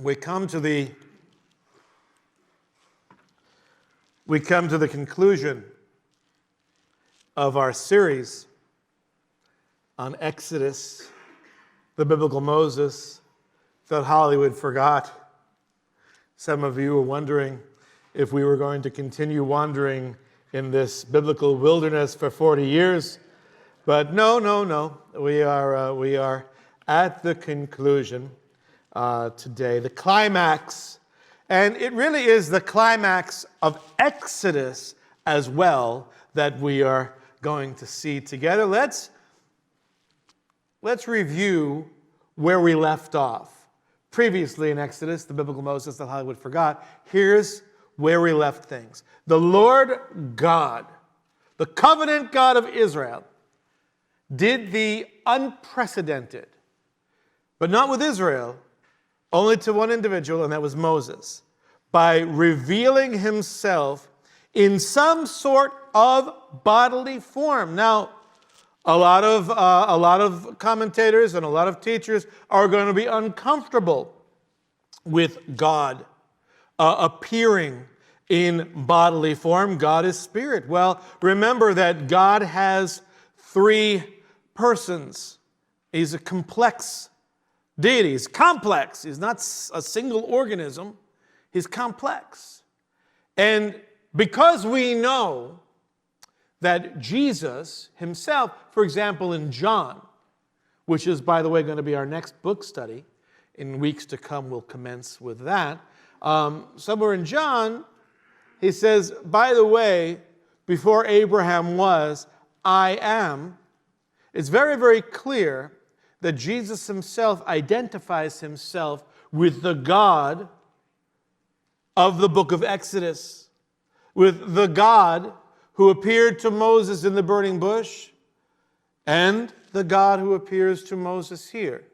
we come to the conclusion of our series on Exodus, the biblical Moses that Hollywood forgot. Some of you were wondering if we were going to continue wandering in this biblical wilderness for 40 years. But no. We are at the conclusion today, the climax. And it really is the climax of Exodus as well that we are going to see together. Let's review where we left off. Previously in Exodus, the biblical Moses that Hollywood forgot, here's where we left things. The Lord God, the covenant God of Israel, did the unprecedented, but not with Israel, only to one individual, and that was Moses, by revealing himself in some sort of bodily form. Now, a lot of commentators and a lot of teachers are going to be uncomfortable with God appearing in bodily form. God is spirit. Well, remember that God has three persons. He's a complex deity. He's complex. He's not a single organism. He's complex. And because we know that Jesus himself, for example, in John, which is, by the way, going to be our next book study, in weeks to come we'll commence with that. Somewhere in John, he says, by the way, before Abraham was, I am. It's very, very clear that Jesus himself identifies himself with the God of the book of Exodus, with the God who appeared to Moses in the burning bush, and the God who appears to Moses here.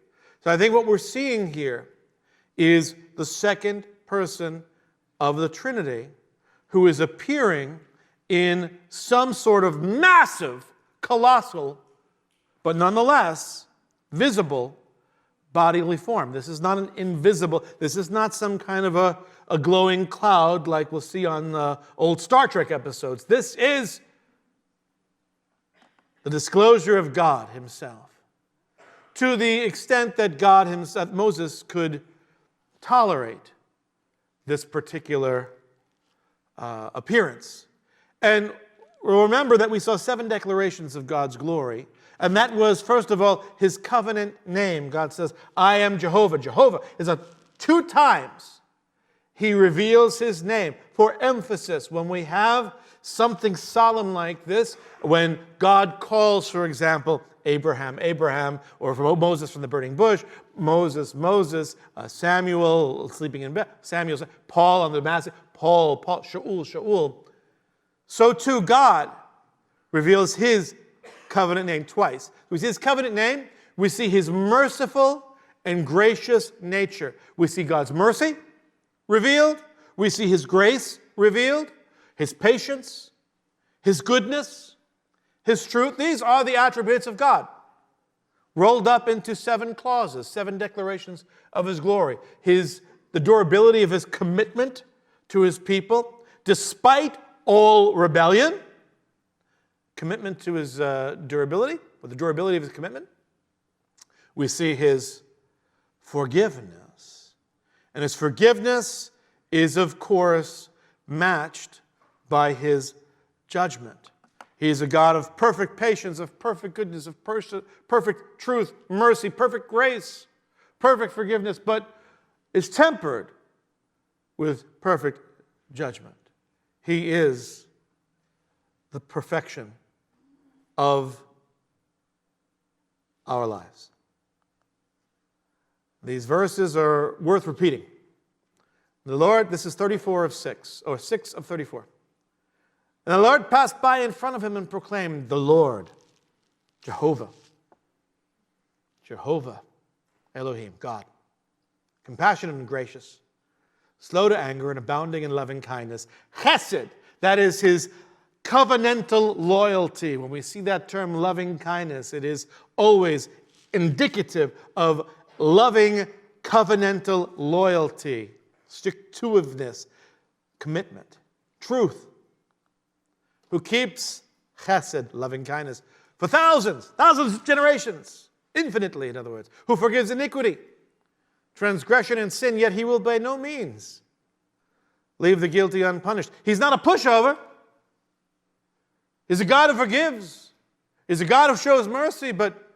So I think what we're seeing here is the second person of the Trinity who is appearing in some sort of massive, colossal, but nonetheless visible bodily form. This is not an invisible, this is not some kind of a glowing cloud like we'll see on old Star Trek episodes. This is the disclosure of God himself. To the extent that God himself, Moses could tolerate this particular appearance. And remember that we saw 7 declarations of God's glory. And that was, first of all, his covenant name. God says, I am Jehovah. Jehovah is 2 times he reveals his name for emphasis. When we have something solemn like this, when God calls, for example, Abraham, or for Moses from the burning bush, Moses, Samuel sleeping in bed, Samuel, Paul on the Damascus, Paul, Shaul. So too God reveals his covenant name twice. We see his covenant name, we see his merciful and gracious nature. We see God's mercy revealed, we see his grace revealed, his patience, his goodness, his truth. These are the attributes of God, rolled up into 7 clauses, 7 declarations of his glory. The durability of his commitment to his people, despite all rebellion, commitment to his durability, or the durability of his commitment. We see his forgiveness. And his forgiveness is, of course, matched by his judgment. He is a God of perfect patience, of perfect goodness, of perfect truth, mercy, perfect grace, perfect forgiveness, but is tempered with perfect judgment. He is the perfection of our lives. These verses are worth repeating. The Lord, this is 34 of 6, or 6 of 34. And the Lord passed by in front of him and proclaimed, the Lord, Jehovah, Elohim, God, compassionate and gracious, slow to anger and abounding in loving kindness. Chesed, that is his covenantal loyalty. When we see that term loving kindness, it is always indicative of loving covenantal loyalty, stick-to-itiveness, commitment, truth, who keeps chesed, loving kindness, for thousands of generations, infinitely, in other words, who forgives iniquity, transgression, and sin, yet he will by no means leave the guilty unpunished. He's not a pushover. He's a God who forgives. He's a God who shows mercy, but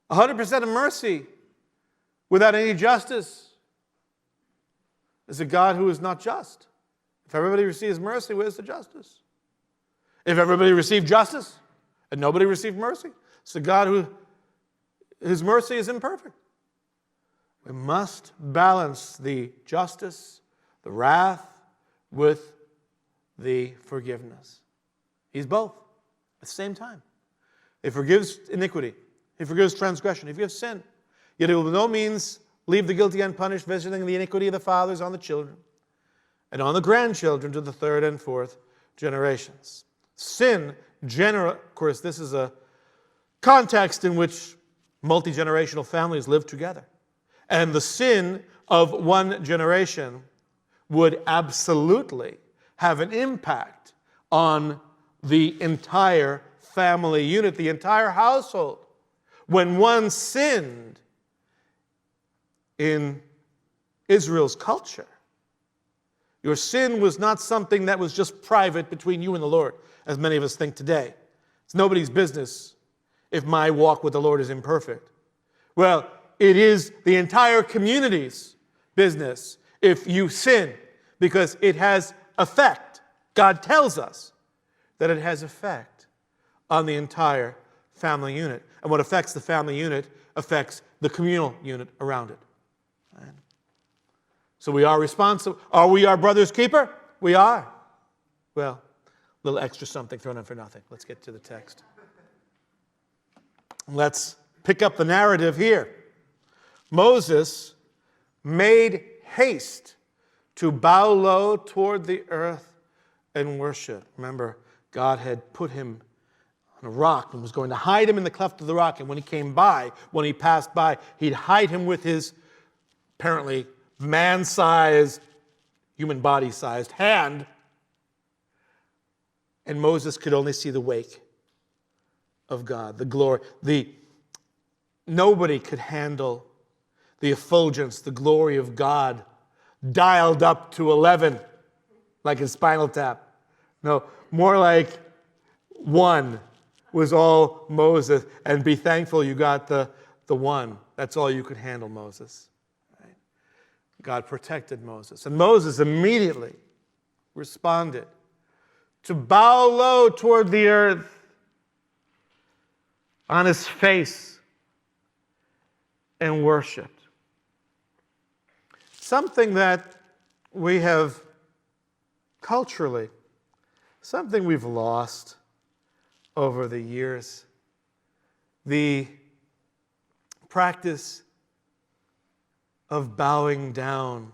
100% of mercy without any justice is a God who is not just. If everybody receives mercy, where's the justice? If everybody received justice and nobody received mercy, it's a God whose mercy is imperfect. We must balance the justice, the wrath, with the forgiveness. He's both at the same time. He forgives iniquity. He forgives transgression. He forgives sin. Yet he will by no means leave the guilty unpunished, visiting the iniquity of the fathers on the children and on the grandchildren to the third and fourth generations. Sin, of course, this is a context in which multi-generational families live together. And the sin of one generation would absolutely have an impact on the entire family unit, the entire household. When one sinned in Israel's culture, your sin was not something that was just private between you and the Lord, as many of us think today. It's nobody's business if my walk with the Lord is imperfect. Well, it is the entire community's business if you sin, because it has effect. God tells us that it has effect on the entire family unit. And what affects the family unit affects the communal unit around it. Right? So we are responsible. Are we our brother's keeper? We are. Well, a little extra something thrown in for nothing. Let's get to the text. Let's pick up the narrative here. Moses made haste to bow low toward the earth and worship. Remember, God had put him on a rock and was going to hide him in the cleft of the rock. And when he passed by, he'd hide him with his apparently man-sized, human body-sized hand. And Moses could only see the wake of God, the glory. Nobody could handle the effulgence, the glory of God, dialed up to 11, like a Spinal Tap. No, more like 1 was all Moses, and be thankful you got the 1. That's all you could handle, Moses. Right? God protected Moses. And Moses immediately responded to bow low toward the earth on his face and worshiped. Something that we have culturally, something we've lost over the years. The practice of bowing down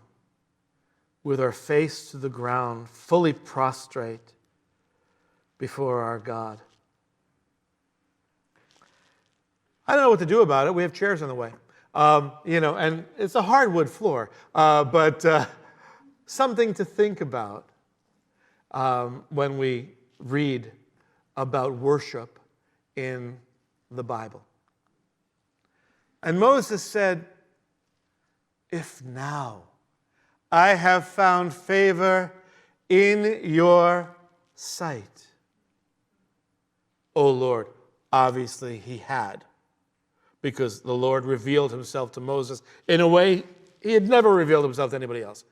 with our face to the ground, fully prostrate before our God. I don't know what to do about it. We have chairs on the way. And it's a hardwood floor, but something to think about when we read about worship in the Bible. And Moses said, "If now I have found favor in your sight." O Lord, obviously he had, because the Lord revealed himself to Moses in a way he had never revealed himself to anybody else.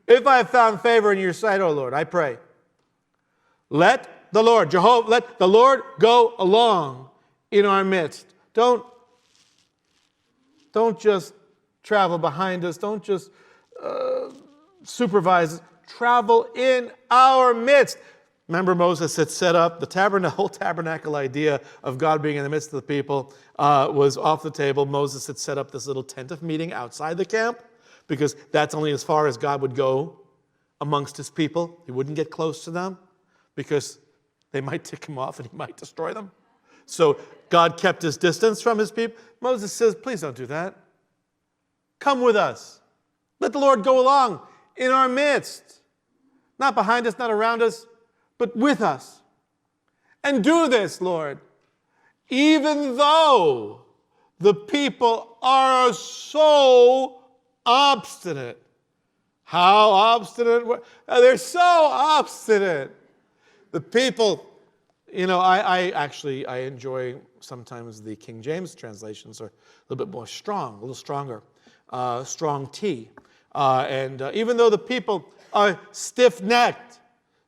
"If I have found favor in your sight, O Lord, I pray, let the Lord, Jehovah, let the Lord go along in our midst." Don't just travel behind us. Don't just supervise us. Travel in our midst. Remember, Moses had set up the whole tabernacle idea of God being in the midst of the people was off the table. Moses had set up this little tent of meeting outside the camp, because that's only as far as God would go amongst his people. He wouldn't get close to them, because they might tick him off and he might destroy them. So God kept his distance from his people. Moses says, please don't do that. Come with us. Let the Lord go along in our midst. Not behind us, not around us, but with us. And do this, Lord, even though the people are so obstinate. How obstinate? They're so obstinate. The people, I enjoy sometimes the King James translations are a little bit more strong, a little stronger, strong T. And even though the people are stiff-necked,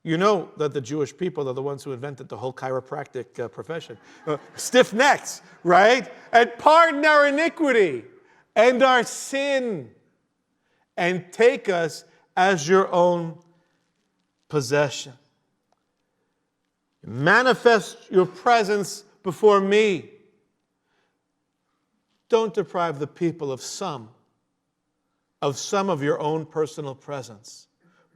you know that the Jewish people are the ones who invented the whole chiropractic profession. Stiff-necked, right? And pardon our iniquity and our sin, and take us as your own possession. Manifest your presence before me. Don't deprive the people of some of your own personal presence.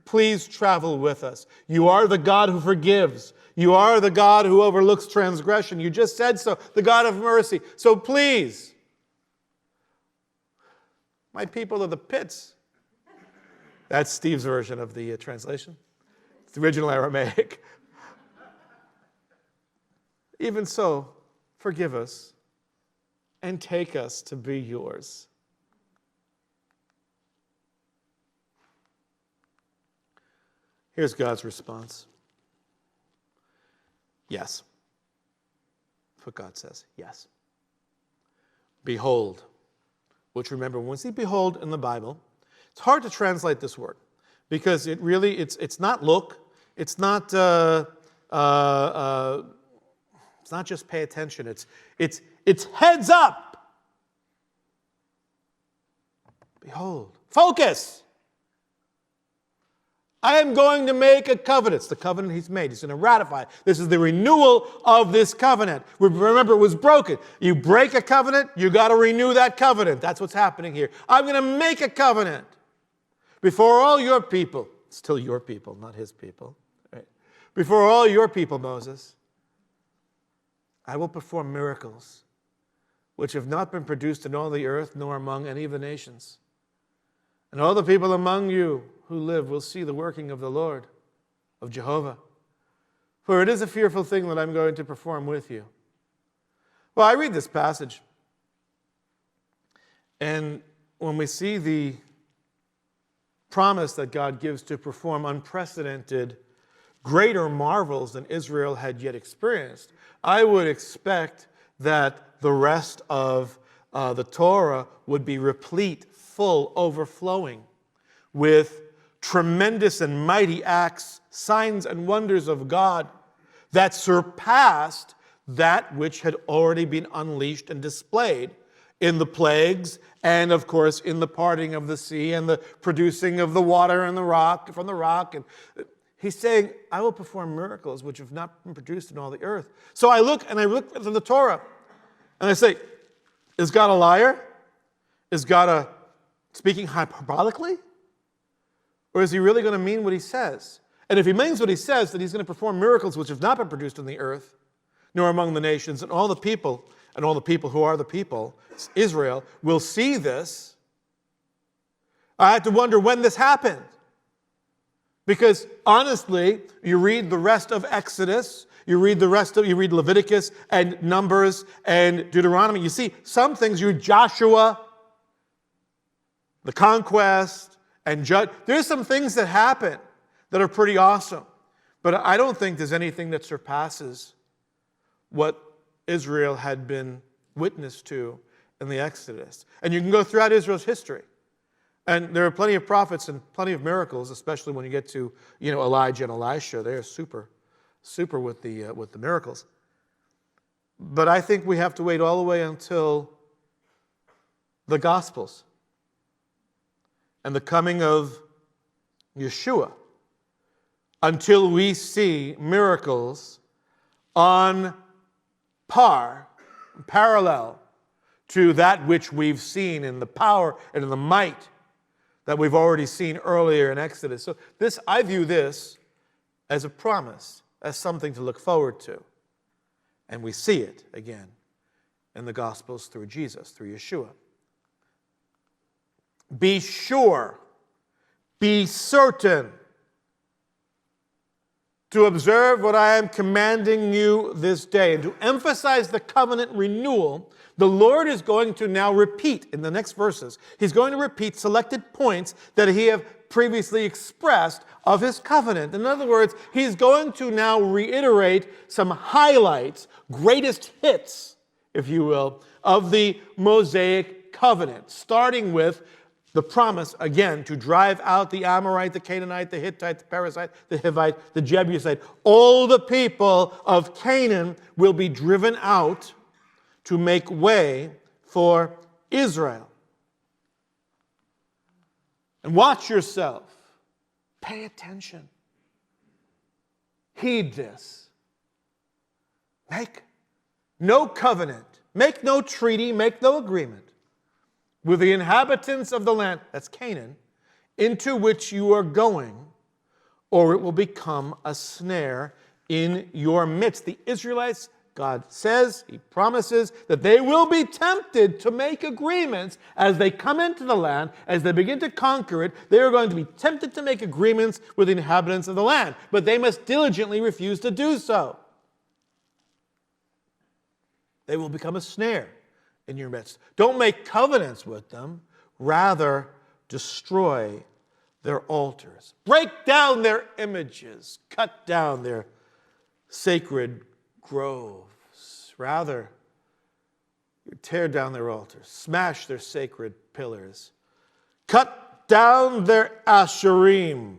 Please travel with us. You are the God who forgives. You are the God who overlooks transgression. You just said so, the God of mercy. So please, my people are the pits. That's Steve's version of the translation. It's the original Aramaic. Even so, forgive us and take us to be yours. Here's God's response. Yes. That's what God says. Yes. Behold. Which, remember, when we see behold in the Bible, it's hard to translate this word because it's not look. It's not just pay attention. It's heads up. Behold. Focus. I am going to make a covenant. It's the covenant he's made. He's going to ratify it. This is the renewal of this covenant. Remember, it was broken. You break a covenant, you got to renew that covenant. That's what's happening here. I'm going to make a covenant before all your people. Still your people, not his people. Right? Before all your people, Moses, I will perform miracles which have not been produced in all the earth, nor among any of the nations. And all the people among you who live will see the working of the Lord, of Jehovah. For it is a fearful thing that I'm going to perform with you. Well, I read this passage, and when we see the promise that God gives to perform unprecedented, greater marvels than Israel had yet experienced, I would expect that the rest of the Torah would be replete, full, overflowing with tremendous and mighty acts, signs and wonders of God that surpassed that which had already been unleashed and displayed in the plagues and, of course, in the parting of the sea and the producing of the water and the rock from the rock. And he's saying, I will perform miracles which have not been produced in all the earth. So I look at the Torah and I say, is God a liar? Is God speaking hyperbolically? Or is he really going to mean what he says? And if he means what he says, then he's going to perform miracles which have not been produced in the earth, nor among the nations, and all the people who are the people, Israel, will see this. I had to wonder when this happened. Because honestly, you read the rest of Exodus, you read Leviticus and Numbers and Deuteronomy, you see some things, you read Joshua, the conquest, and judge. There's some things that happen that are pretty awesome. But I don't think there's anything that surpasses what Israel had been witness to in the Exodus. And you can go throughout Israel's history. And there are plenty of prophets and plenty of miracles, especially when you get to, Elijah and Elisha. They're super with the miracles. But I think we have to wait all the way until the Gospels and the coming of Yeshua until we see miracles on parallel to that which we've seen in the power and in the might that we've already seen earlier in Exodus. So I view this as a promise, as something to look forward to. And we see it again in the Gospels through Jesus, through Yeshua. be sure, be certain to observe what I am commanding you this day. And to emphasize the covenant renewal, the Lord is going to now repeat in the next verses. He's going to repeat selected points that he have previously expressed of his covenant. In other words, he's going to now reiterate some highlights, greatest hits, if you will, of the Mosaic covenant, starting with the promise, again, to drive out the Amorite, the Canaanite, the Hittite, the Perizzite, the Hivite, the Jebusite. All the people of Canaan will be driven out to make way for Israel. And watch yourself. Pay attention. Heed this. Make no covenant, make no treaty, make no agreement with the inhabitants of the land, that's Canaan, into which you are going, or it will become a snare in your midst. The Israelites, God says, he promises that they will be tempted to make agreements as they come into the land, as they begin to conquer it. They are going to be tempted to make agreements with the inhabitants of the land, but they must diligently refuse to do so. They will become a snare in your midst. Don't make covenants with them. Rather, destroy their altars. Break down their images. Cut down their sacred groves. Rather, tear down their altars. Smash their sacred pillars. Cut down their asherim,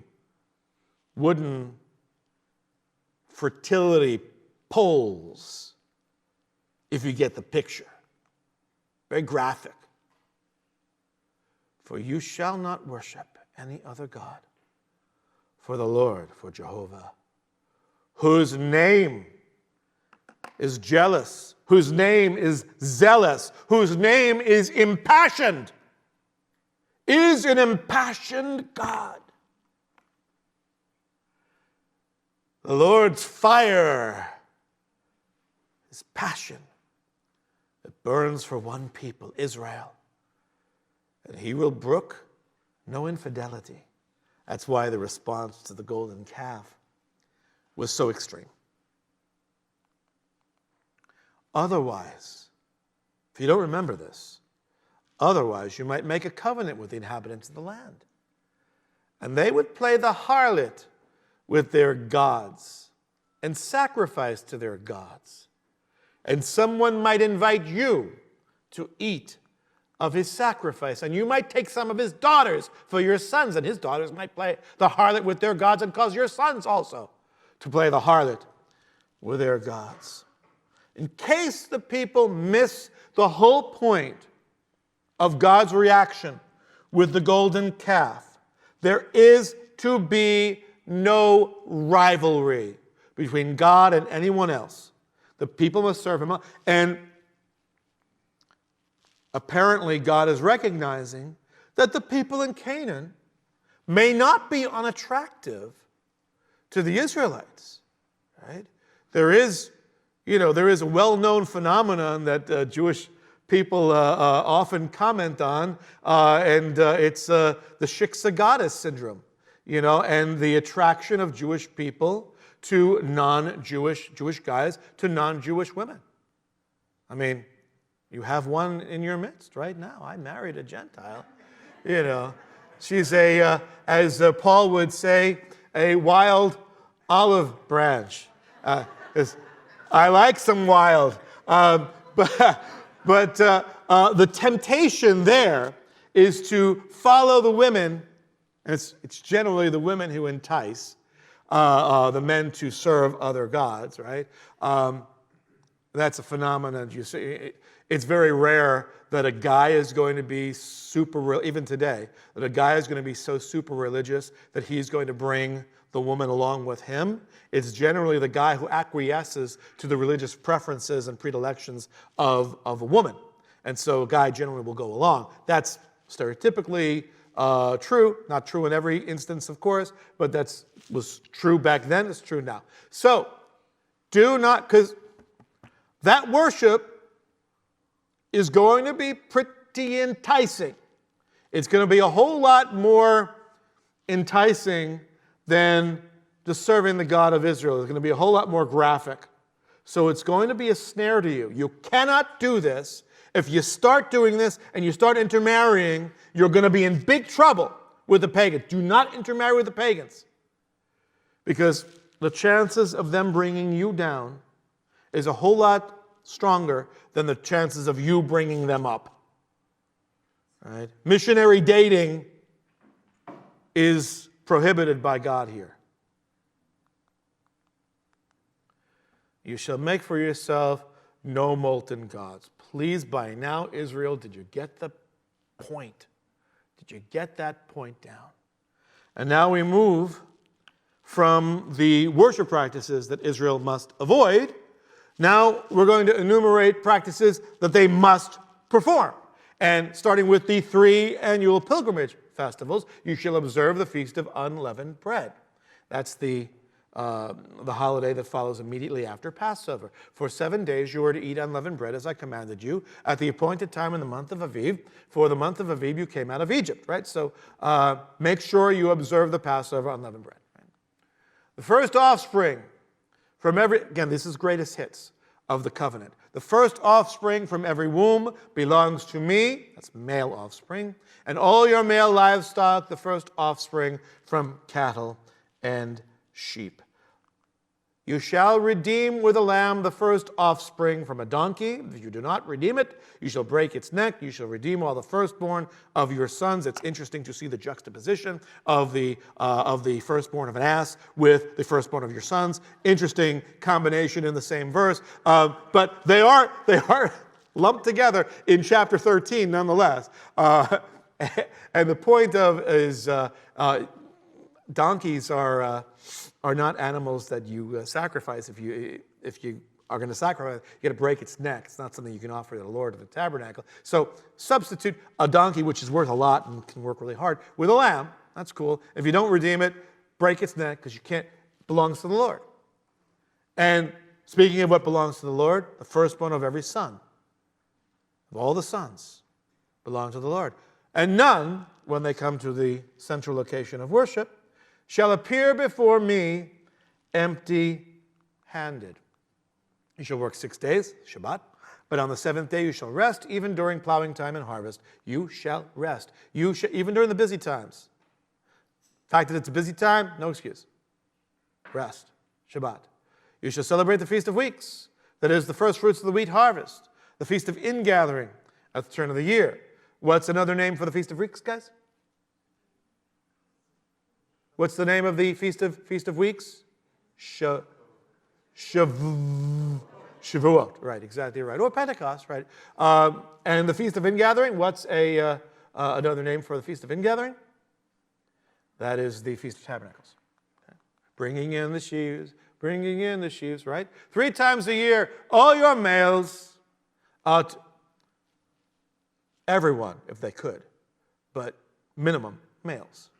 wooden fertility poles, if you get the picture. Very graphic. For you shall not worship any other God, for the Lord, for Jehovah, whose name is jealous, whose name is zealous, whose name is impassioned, is an impassioned God. The Lord's fire is passion. It burns for one people, Israel. And he will brook no infidelity. That's why the response to the golden calf was so extreme. Otherwise, if you don't remember this, otherwise you might make a covenant with the inhabitants of the land. And they would play the harlot with their gods and sacrifice to their gods. And someone might invite you to eat of his sacrifice. And you might take some of his daughters for your sons. And his daughters might play the harlot with their gods and cause your sons also to play the harlot with their gods. In case the people miss the whole point of God's reaction with the golden calf, there is to be no rivalry between God and anyone else. The people must serve him. And apparently God is recognizing that the people in Canaan may not be unattractive to the Israelites. Right? There is a well-known phenomenon that Jewish people often comment on, and it's the Shiksa syndrome, and the attraction of Jewish people to Jewish guys to non-Jewish women. I mean, you have one in your midst right now. I married a Gentile. She's as Paul would say, a wild olive branch. I like some wild. But the temptation there is to follow the women. And it's generally the women who entice the men to serve other gods, right? That's a phenomenon. You see, it's very rare that a guy is going to be even today, that a guy is going to be so super religious that he's going to bring the woman along with him. It's generally the guy who acquiesces to the religious preferences and predilections of a woman. And so a guy generally will go along. That's stereotypically true, not true in every instance, of course, but was true back then, it's true now. So, because that worship is going to be pretty enticing. It's going to be a whole lot more enticing than just serving the God of Israel. It's going to be a whole lot more graphic. So it's going to be a snare to you. You cannot do this. If you start doing this and you start intermarrying, you're going to be in big trouble with the pagans. Do not intermarry with the pagans, because the chances of them bringing you down is a whole lot stronger than the chances of you bringing them up. Right? Missionary dating is prohibited by God here. You shall make for yourself no molten gods. Please, by now, Israel, did you get the point? Did you get that point down? And now we move from the worship practices that Israel must avoid. Now we're going to enumerate practices that they must perform. And starting with the 3 annual pilgrimage festivals, you shall observe the Feast of Unleavened Bread. That's the holiday that follows immediately after Passover. For 7 days you are to eat unleavened bread as I commanded you at the appointed time in the month of Aviv. For the month of Aviv you came out of Egypt, right? So make sure you observe the Passover unleavened bread. Right? The first offspring from every, again, this is greatest hits of the covenant. The first offspring from every womb belongs to me. That's male offspring. And all your male livestock, the first offspring from cattle and sheep. You shall redeem with a lamb the first offspring from a donkey. If you do not redeem it, you shall break its neck. You shall redeem all the firstborn of your sons. It's interesting to see the juxtaposition of the firstborn of an ass with the firstborn of your sons. Interesting combination in the same verse. But they are lumped together in chapter 13 nonetheless. And the point of is donkeys are not animals that you sacrifice. If you are going to sacrifice, you got to break its neck. It's not something you can offer to the Lord of the tabernacle. So substitute a donkey, which is worth a lot and can work really hard, with a lamb. That's cool. If you don't redeem it, break its neck, because you can't. It belongs to the Lord. And speaking of what belongs to the Lord, the firstborn of every son, of all the sons, belong to the Lord. And none, when they come to the central location of worship, shall appear before me empty-handed. You shall work 6 days, Shabbat, but on the 7th day you shall rest, even during plowing time and harvest. You shall rest. Even during the busy times. The fact that it's a busy time, no excuse. Rest, Shabbat. You shall celebrate the Feast of Weeks, that is the first fruits of the wheat harvest, the Feast of Ingathering at the turn of the year. What's another name for the Feast of Weeks, guys? What's the name of the Feast of Weeks? Shavuot, right, exactly right. Or Pentecost, right. And the Feast of Ingathering, what's another name for the Feast of Ingathering? That is the Feast of Tabernacles. Okay. Bringing in the sheaves, right? 3 times a year, all your males, everyone, if they could, but minimum males,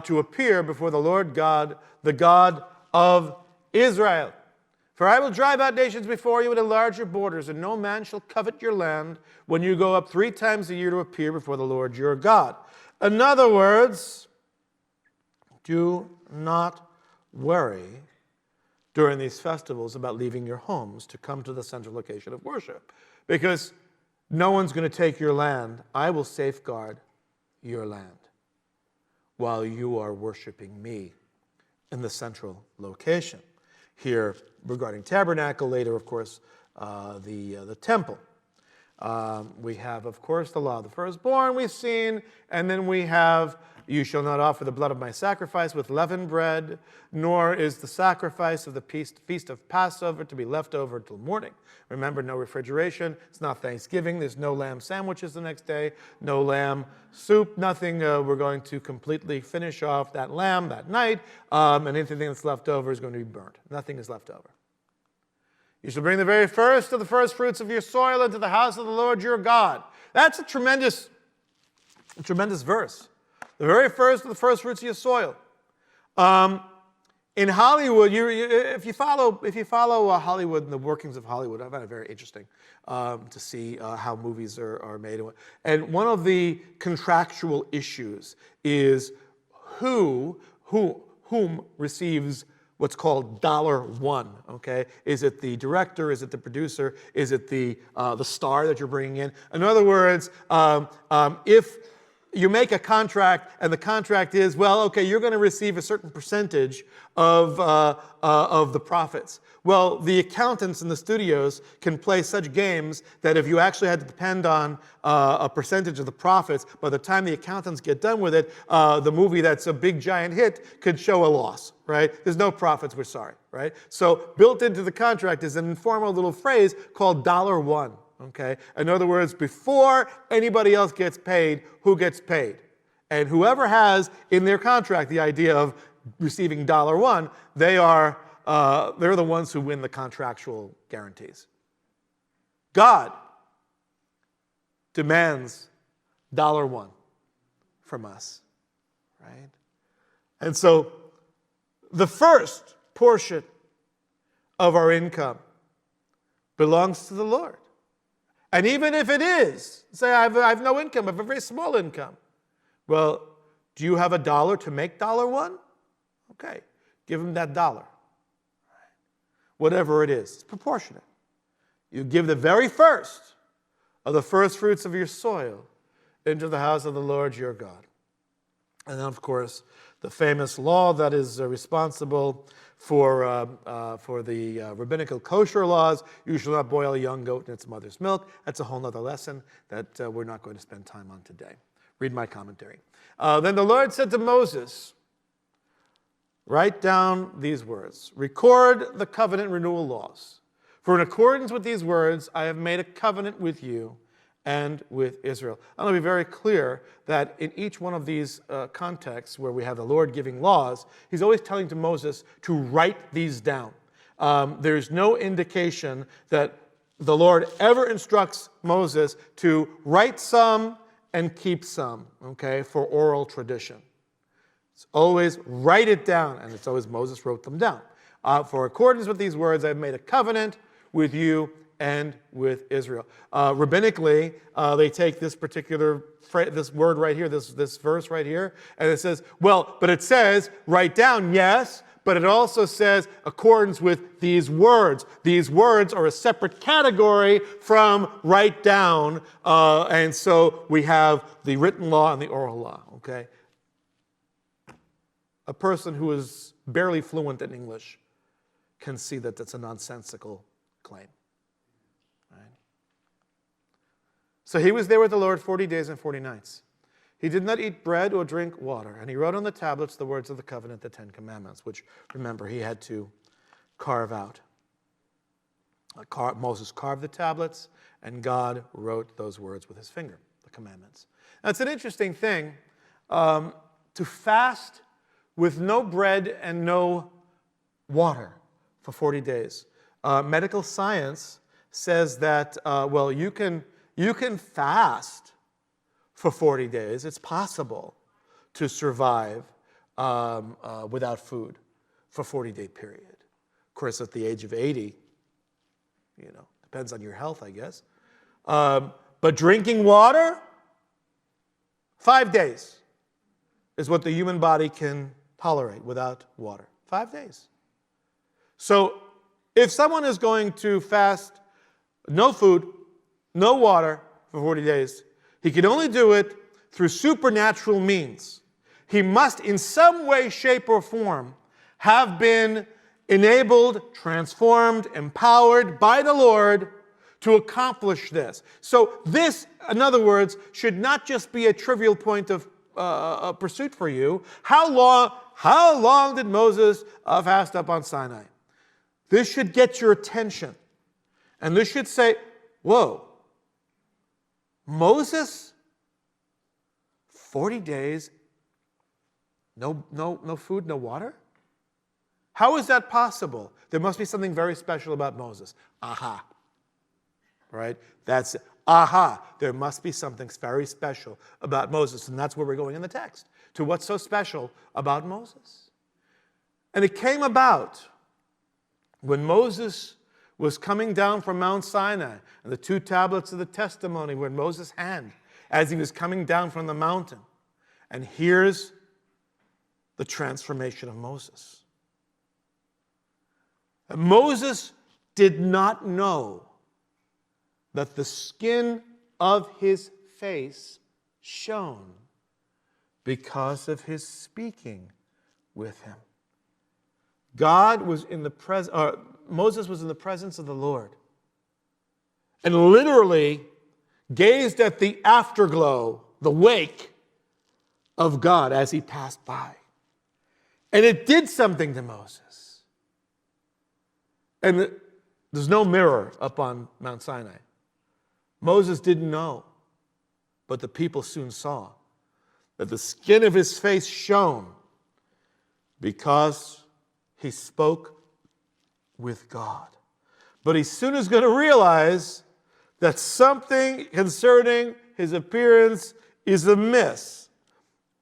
to appear before the Lord God, the God of Israel. For I will drive out nations before you and enlarge your borders, and no man shall covet your land when you go up 3 times a year to appear before the Lord your God. In other words, do not worry during these festivals about leaving your homes to come to the central location of worship, because no one's going to take your land. I will safeguard your land while you are worshiping me in the central location. Here, regarding tabernacle, later, of course, the temple. We have, of course, the law of the firstborn we've seen, and then we have, you shall not offer the blood of my sacrifice with leavened bread, nor is the sacrifice of the feast of Passover to be left over until morning. Remember, no refrigeration. It's not Thanksgiving. There's no lamb sandwiches the next day, no lamb soup, nothing. We're going to completely finish off that lamb that night, and anything that's left over is going to be burnt. Nothing is left over. You shall bring the very first of the first fruits of your soil into the house of the Lord your God. That's a tremendous verse. The very first of the first fruits of your soil. In Hollywood, if you follow Hollywood and the workings of Hollywood, I find it very interesting to see how movies are made. And one of the contractual issues is whom receives what's called $1. Okay, is it the director? Is it the producer? Is it the star that you're bringing in? In other words, if you make a contract, and the contract is, well, okay, you're going to receive a certain percentage of the profits. Well, the accountants in the studios can play such games that if you actually had to depend on a percentage of the profits, by the time the accountants get done with it, the movie that's a big giant hit could show a loss, right? There's no profits, we're sorry, right? So built into the contract is an informal little phrase called $1. Okay? In other words, before anybody else gets paid, who gets paid? And whoever has in their contract the idea of receiving $1, they're the ones who win the contractual guarantees. God demands $1 from us, right? And so the first portion of our income belongs to the Lord. And even if it is, say I have no income, I have a very small income. Well, do you have $1 to make $1? Okay, give him that $1. Whatever it is, it's proportionate. You give the very first of the first fruits of your soil into the house of the Lord your God. And then, of course, the famous law that is responsible for the rabbinical kosher laws: you shall not boil a young goat in its mother's milk. That's a whole other lesson that we're not going to spend time on today. Read my commentary. Then the Lord said to Moses, write down these words. Record the covenant renewal laws. For in accordance with these words, I have made a covenant with you and with Israel. I want to be very clear that in each one of these contexts where we have the Lord giving laws, he's always telling to Moses to write these down. There's no indication that the Lord ever instructs Moses to write some and keep some, okay, for oral tradition. It's always write it down, and it's always Moses wrote them down. For accordance with these words, I've made a covenant with you and with Israel. Rabbinically, they take this particular this word right here, this verse right here, and it says, well, but it says write down, yes, but it also says accordance with these words. These words are a separate category from write down, and so we have the written law and the oral law, okay? A person who is barely fluent in English can see that that's a nonsensical claim. Right? So he was there with the Lord 40 days and 40 nights. He did not eat bread or drink water, and he wrote on the tablets the words of the covenant, the 10 Commandments, which, remember, he had to carve out. Moses carved the tablets, and God wrote those words with his finger, the commandments. Now, it's an interesting thing to fast with no bread and no water for 40 days. Medical science says that, well, you can fast for 40 days. It's possible to survive without food for a 40-day period. Of course, at the age of 80, depends on your health, I guess. But drinking water, 5 days is what the human body can tolerate without water. 5 days. So if someone is going to fast no food, no water for 40 days, he can only do it through supernatural means. He must, in some way, shape, or form, have been enabled, transformed, empowered by the Lord to accomplish this. So this, in other words, should not just be a trivial point of pursuit for you. How long did Moses fast up on Sinai? This should get your attention. And this should say, whoa, Moses, 40 days, no food, no water? How is that possible? There must be something very special about Moses. Aha. Right? That's it. Aha. There must be something very special about Moses. And that's where we're going in the text, to what's so special about Moses. And it came about when Moses was coming down from Mount Sinai, and the 2 tablets of the testimony were in Moses' hand as he was coming down from the mountain. And here's the transformation of Moses. And Moses did not know that the skin of his face shone because of his speaking with him. Moses was in the presence of the Lord and literally gazed at the afterglow, the wake of God as he passed by. And it did something to Moses. And there's no mirror up on Mount Sinai. Moses didn't know, but the people soon saw that the skin of his face shone because he spoke with God. But he soon is going to realize that something concerning his appearance is amiss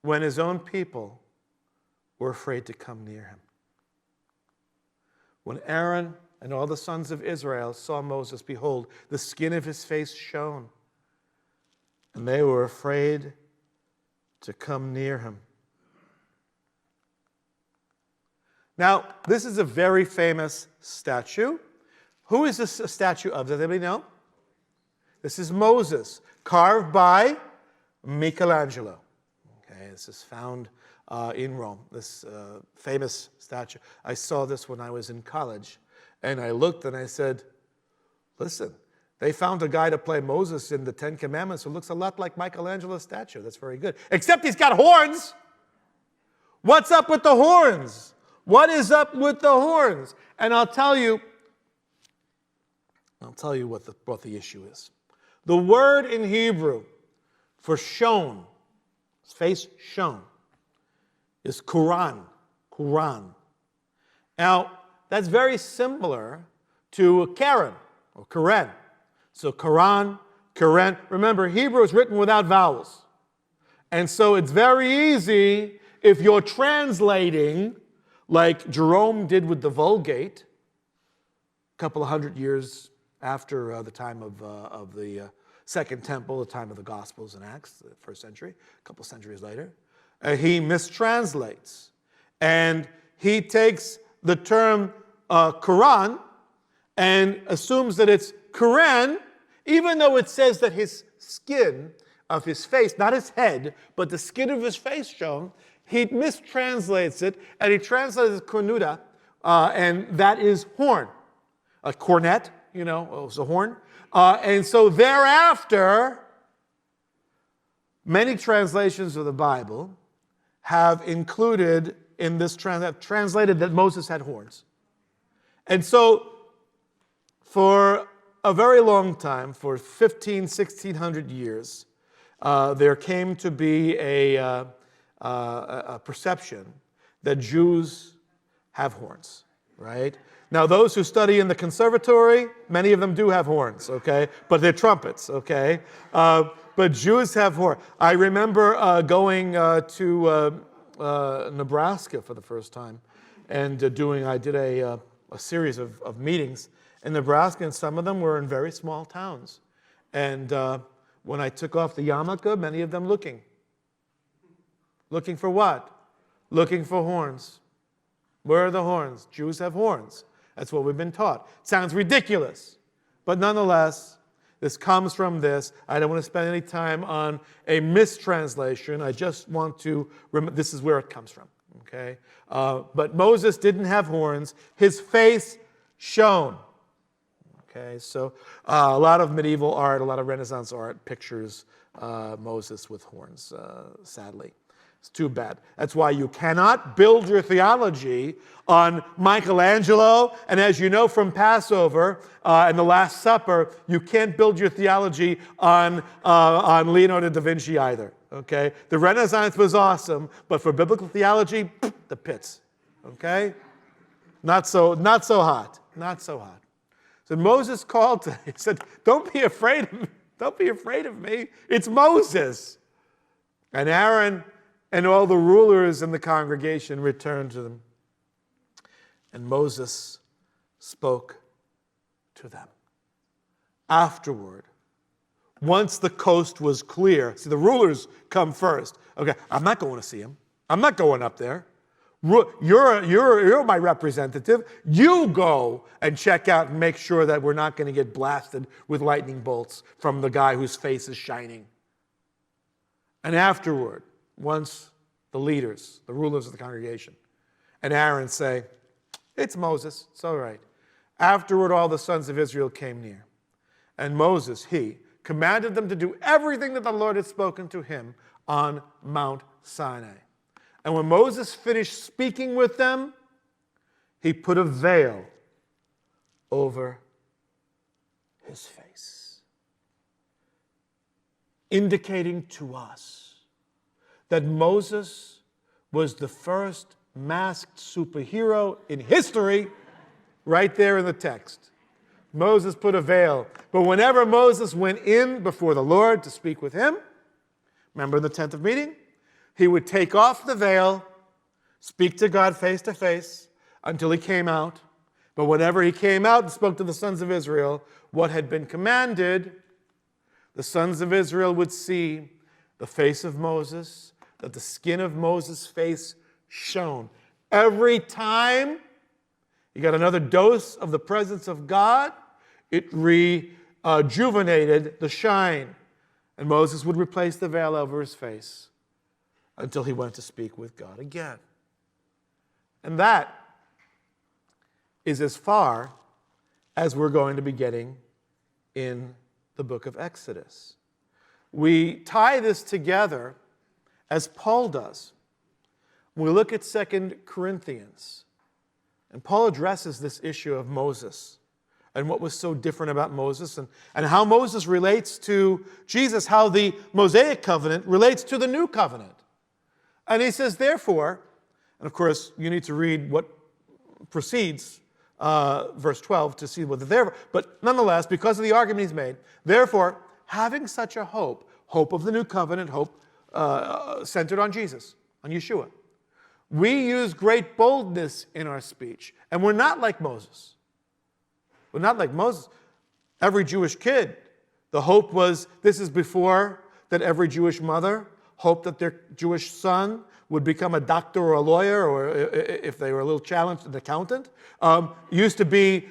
when his own people were afraid to come near him. When Aaron and all the sons of Israel saw Moses, behold, the skin of his face shone, and they were afraid to come near him. Now, this is a very famous statue. Who is this a statue of? Does anybody know? This is Moses, carved by Michelangelo. Okay, this is found in Rome, this famous statue. I saw this when I was in college, and I looked and I said, listen, they found a guy to play Moses in the 10 Commandments who looks a lot like Michelangelo's statue. That's very good. Except he's got horns. What's up with the horns? What is up with the horns? And I'll tell you what the issue is. The word in Hebrew for shone, face shone, is Quran. Now, that's very similar to Karen or Karen. So Quran, Karen. Remember, Hebrew is written without vowels. And so it's very easy if you're translating like Jerome did with the Vulgate, a couple of hundred years after the time of the Second Temple, the time of the Gospels and Acts, the first century, a couple centuries later. He mistranslates. And he takes the term Quran and assumes that it's Quran, even though it says that his skin of his face, not his head, but the skin of his face shone. He mistranslates it, and he translates it cornuda, and that is horn. A cornet, was a horn. And so thereafter, many translations of the Bible have included in this translated that Moses had horns. And so for a very long time, for 1600 years, there came to be a perception that Jews have horns, right? Now, those who study in the conservatory, many of them do have horns, okay? But they're trumpets, okay? But Jews have horns. I remember going to Nebraska for the first time and I did a series of meetings in Nebraska, and some of them were in very small towns. And when I took off the yarmulke, many of them looking. Looking for what? Looking for horns. Where are the horns? Jews have horns. That's what we've been taught. Sounds ridiculous. But nonetheless, this comes from this. I don't want to spend any time on a mistranslation. I just want to remember this is where it comes from. Okay? But Moses didn't have horns. His face shone. Okay? So a lot of medieval art, a lot of Renaissance art pictures Moses with horns, sadly. It's too bad. That's why you cannot build your theology on Michelangelo. And as you know from Passover and the Last Supper, you can't build your theology on Leonardo da Vinci either. Okay? The Renaissance was awesome, but for biblical theology, the pits. Okay? Not so hot. Not so hot. So Moses called to him. He said, "Don't be afraid of me. Don't be afraid of me. It's Moses." And Aaron and all the rulers in the congregation returned to them. And Moses spoke to them. Afterward, once the coast was clear, see, the rulers come first. Okay, I'm not going to see him. I'm not going up there. You're my representative. You go and check out and make sure that we're not going to get blasted with lightning bolts from the guy whose face is shining. And afterward, once the leaders, the rulers of the congregation, and Aaron say, it's Moses, it's all right. Afterward, all the sons of Israel came near. And Moses, he commanded them to do everything that the Lord had spoken to him on Mount Sinai. And when Moses finished speaking with them, he put a veil over his face, indicating to us that Moses was the first masked superhero in history, right there in the text. Moses put a veil. But whenever Moses went in before the Lord to speak with him, remember in the tent of meeting, he would take off the veil, speak to God face to face until he came out. But whenever he came out and spoke to the sons of Israel, what had been commanded, the sons of Israel would see the face of Moses, that the skin of Moses' face shone. Every time you got another dose of the presence of God, it rejuvenated the shine. And Moses would replace the veil over his face until he went to speak with God again. And that is as far as we're going to be getting in the book of Exodus. We tie this together as Paul does. When we look at 2 Corinthians, and Paul addresses this issue of Moses and what was so different about Moses and how Moses relates to Jesus, how the Mosaic covenant relates to the new covenant. And he says, therefore, and of course, you need to read what precedes verse 12 to see what the therefore, but nonetheless, because of the argument he's made, therefore, having such a hope of the new covenant, hope centered on Jesus, on Yeshua, we use great boldness in our speech. And we're not like Moses. We're not like Moses. Every Jewish kid, the hope was, this is before that every Jewish mother hoped that their Jewish son would become a doctor or a lawyer, or if they were a little challenged, an accountant. Used to be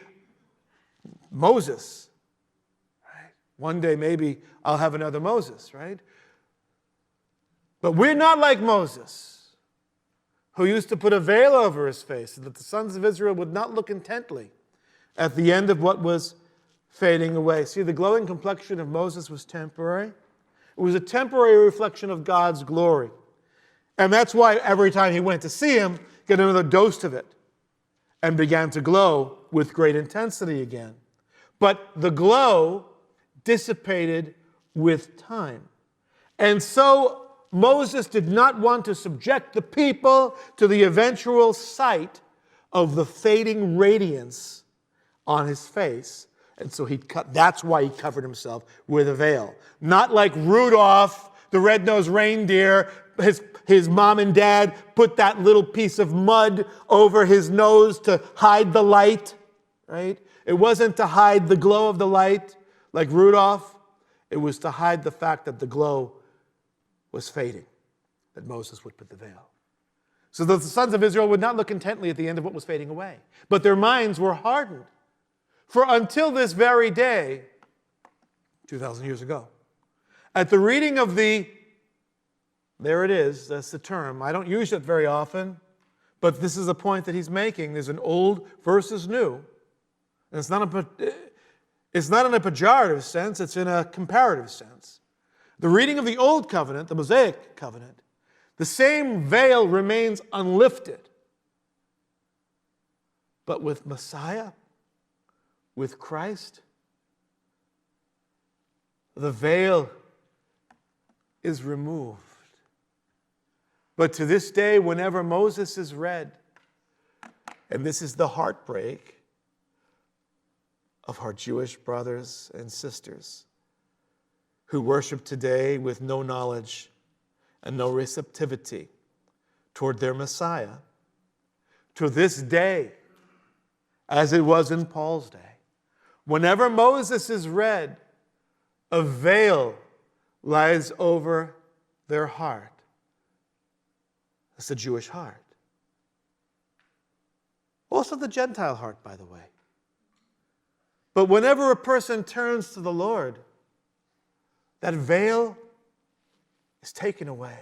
Moses. Right? One day maybe I'll have another Moses, right? But we're not like Moses, who used to put a veil over his face so that the sons of Israel would not look intently at the end of what was fading away. See, the glowing complexion of Moses was temporary. It was a temporary reflection of God's glory. And that's why every time he went to see him, get another dose of it and began to glow with great intensity again. But the glow dissipated with time. And so Moses did not want to subject the people to the eventual sight of the fading radiance on his face. And so that's why he covered himself with a veil. Not like Rudolph, the red-nosed reindeer, his mom and dad put that little piece of mud over his nose to hide the light, right? It wasn't to hide the glow of the light like Rudolph. It was to hide the fact that the glow was fading, that Moses would put the veil. So that the sons of Israel would not look intently at the end of what was fading away. But their minds were hardened. For until this very day, 2,000 years ago, at the reading of there it is, that's the term. I don't use it very often, but this is a point that he's making. There's an old versus new. And it's not in a pejorative sense, it's in a comparative sense. The reading of the Old Covenant, the Mosaic Covenant, the same veil remains unlifted. But with Messiah, with Christ, the veil is removed. But to this day, whenever Moses is read, and this is the heartbreak of our Jewish brothers and sisters who worship today with no knowledge and no receptivity toward their Messiah, to this day, as it was in Paul's day. Whenever Moses is read, a veil lies over their heart. That's the Jewish heart. Also the Gentile heart, by the way. But whenever a person turns to the Lord, that veil is taken away.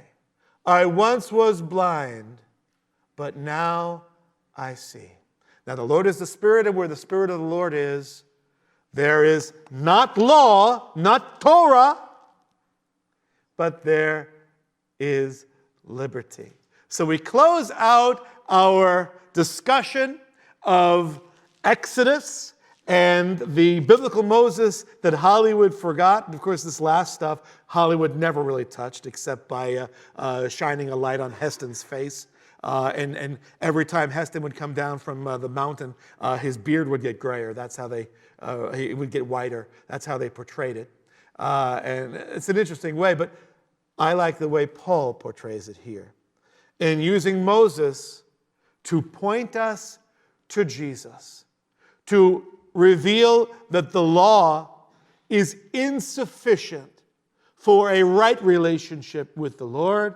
I once was blind, but now I see. Now the Lord is the Spirit, and where the Spirit of the Lord is, there is not law, not Torah, but there is liberty. So we close out our discussion of Exodus and the biblical Moses that Hollywood forgot. Of course, this last stuff, Hollywood never really touched except by shining a light on Heston's face. And every time Heston would come down from the mountain, his beard would get grayer. That's how he would get whiter. That's how they portrayed it. And it's an interesting way, but I like the way Paul portrays it here. In using Moses to point us to Jesus, to reveal that the law is insufficient for a right relationship with the Lord.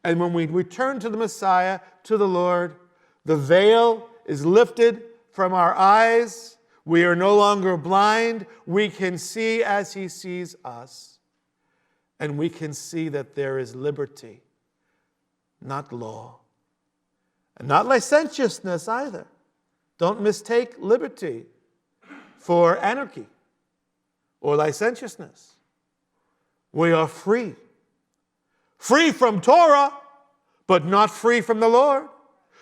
And when we return to the Messiah, to the Lord, the veil is lifted from our eyes. We are no longer blind. We can see as he sees us. And we can see that there is liberty, not law. And not licentiousness either. Don't mistake liberty for anarchy or licentiousness. We are free. Free from Torah, but not free from the Lord.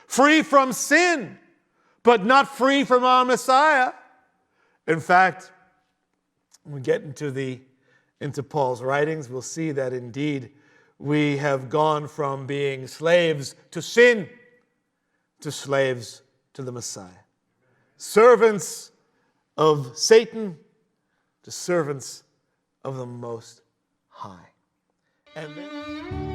Free from sin, but not free from our Messiah. In fact, when we get into Paul's writings, we'll see that indeed we have gone from being slaves to sin to slaves to the Messiah. Servants of Satan to servants of the Most High. And then